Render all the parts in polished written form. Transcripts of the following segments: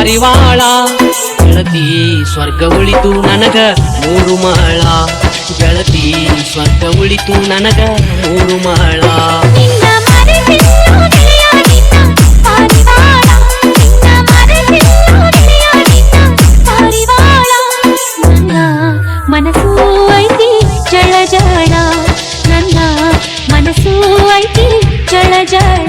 ಪಾರಿವಾಳ ಗೆಳತಿ ಸ್ವರ್ಗ ಉಳಿತು ನನಗ 3 ಮಹಳ ಗೆಳತಿ ಸ್ವರ್ಗ ಉಳಿತು ನನಗ 3 ಮಹಳ ಮನಸ್ಸು ಐತಿ ಜಳ ಜಳ ನನ್ನ ಮನಸ್ಸು ಐತಿ ಜಳ ಜಳ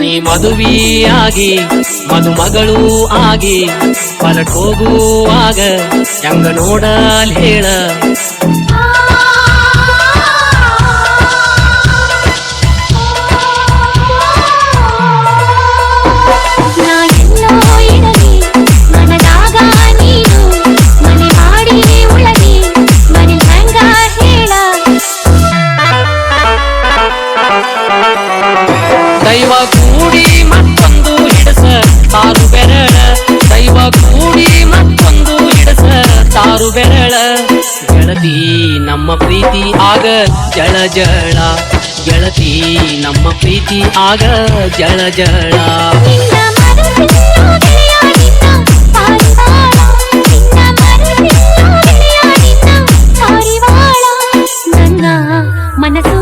ನೀ ಮದುವೆಯಾಗಿ ಮದುಮಗಳು ಆಗಿ ಹೊರಟೋಗುವಾಗ ಹೆಂಗ ನೋಡಲ್ ಹೇಳ ದೈವ ಕೂಡಿ ಮತ್ತೊಂದು ಹಿಡಸ ತಾರು ಬೆರಳ ದೈವ ಕೂಡಿ ಮತ್ತೊಂದು ಹಿಡಸ ತಾರು ಬೆರಳ ಗೆಳತಿ ನಮ್ಮ ಪ್ರೀತಿ ಆಗ ಜಳ ಜಳ ಗೆಳತಿ ನಮ್ಮ ಪ್ರೀತಿ ಆಗ ಜಳ ಜಳ ನನ್ನ ಮನಸ್ಸು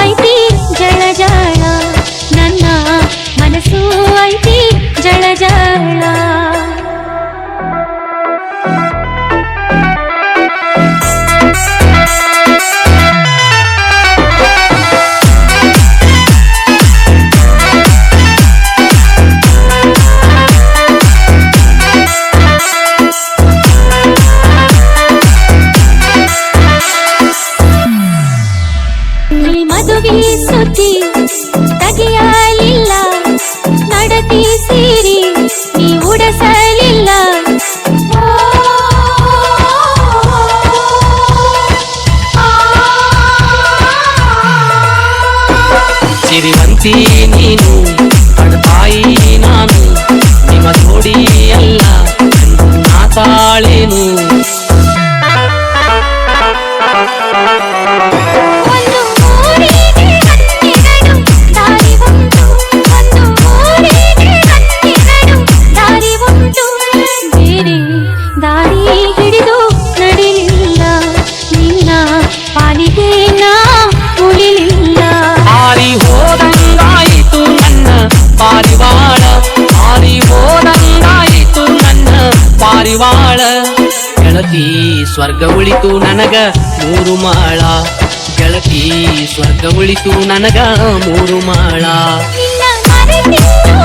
ಐತಿ ಜಳ ಜಳ ನನ್ನ ಮನಸ್ಸು ಐತಿ ಜಳ ಜಳ ನೀ ಮದುವೆ ಸುದ್ದಿ ತೆಗೆಯಲಿಲ್ಲ ನಡತಿ ಸೀರಿ ನೀ ಉಡಸಲಿಲ್ಲ ಸಿರಿವಂತಿ ನೀನು ಬಡತಾಯಿ ನಾನು ನಿಮ್ಮ ಜೋಡಿ ಅಲ್ಲ ನಾ ತಾಳೇನು ದಾರಿ ಹಿಡಿದು ನಡಿಲಿಲ್ಲ ನಿನ್ನ ಪಾಲಿಗೆ ನಾ ಉಳಿಲಿಲ್ಲ ಹಾರಿ ಹೋದಂಗಾಯಿತು ನನ್ನ ಪಾರಿವಾಳ ಹಾರಿ ಹೋದಂಗಾಯಿತು ನನ್ನ ಪಾರಿವಾಳ ಗೆಳತಿ ಸ್ವರ್ಗ ಉಳಿತು ನನಗ 3 ಮಹಳ ಗೆಳತಿ ಸ್ವರ್ಗ ಉಳಿತು ನನಗ 3 ಮಹಳ ನಿನ್ನ ಮರೆತಿದ್ದು